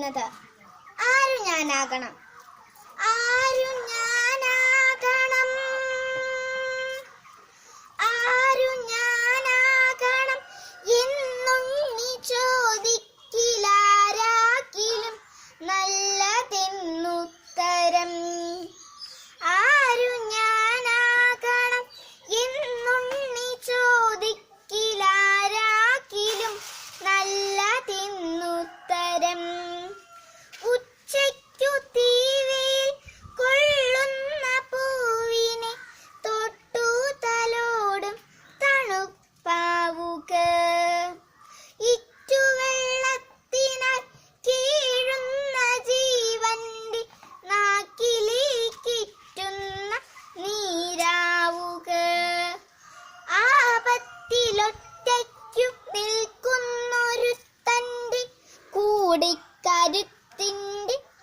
ചോദിക്കുന്നത്. ആരു ഞാനാകണം, ആരു ഞാനാകണം, ആരു ഞാനാകണം എന്നുണ്ണി ചോദിക്കിലാരാക്കിലും നല്ലതെന്നുത്തരം. ആരു ഞാനാകണം എന്നുണ്ണി ചോദിക്കിലാരാക്കിലും നല്ലതെന്നുത്തരം. ഉച്ചയ്ക്കു തീവയിൽ കൊള്ളുന്ന പൂവിനെ തൊട്ടു തലോടും തണുപ്പാവുക. ഇറ്റുവെള്ളത്തിനാൽ കീഴുന്ന ജീവന്റെ നാക്കിലേക്കിറ്റുന്ന നീരാവുക. ആപത്തിലൊറ്റയ്ക്കു നിൽക്കുന്നൊരുത്തന്റെ കൂടിക്കരുത്തിന്റെ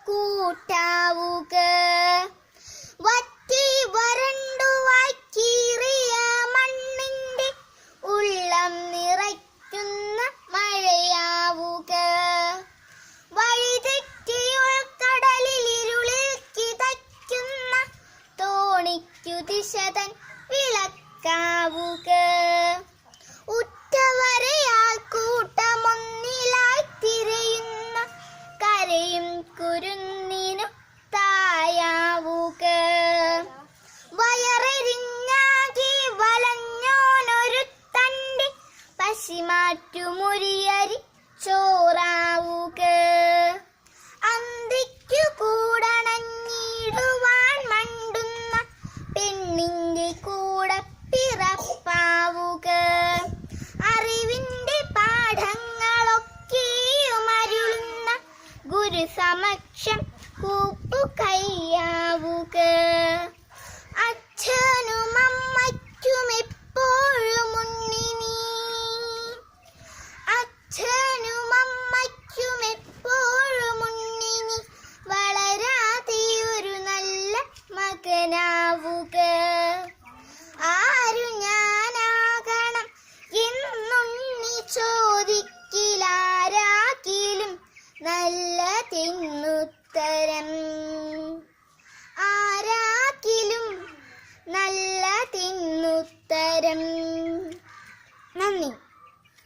കൂട്ടാവുക. വറ്റി വരണ്ടു വായ്ക്കീറിയ മണ്ണിന്റെ ഉള്ളം നിറയ്ക്കുന്ന മഴയാവുക. വഴിതെറ്റിയുൾക്കടലിൽ ഇരുളിൽ കിതയ്ക്കുന്ന തോണിക്കു ദിശതൻ വിളക്കാവുക. ഉറ്റവരെയാൽ കൂട്ടമൊന്നിലായി തിരയുന്ന കരയും കുരുന്നിനു തായാവുക. വയറെരിഞ്ഞാകി വലഞ്ഞോനൊരുത്തന്റെ പശിമാറ്റുമുരിയരി ചോറാവുക. അന്തിക്കു കൂടണഞ്ഞിടുവാൻ മണ്ടുന്ന പെണ്ണിന്റെ കൂടെ പിറപ്പാവുക. അറിവിന്റെ പാഠങ്ങളൊക്കെയും അരുളുന്ന ഗുരു സമക്ഷം കൂപ്പു കൈയാവുക. അച്ഛനും അമ്മയ്ക്കും എപ്പോഴും ഉണ്ണിനി, അച്ഛനും അമ്മയ്ക്കും എപ്പോഴും ഉണ്ണിനി വളരാതെയൊരു നല്ല മകനാവുക. ആരു ഞാനാകണം എന്നുണ്ണി ചോദിക്കിലാരാക്കിലും നല്ലതെന്നുത്തരം.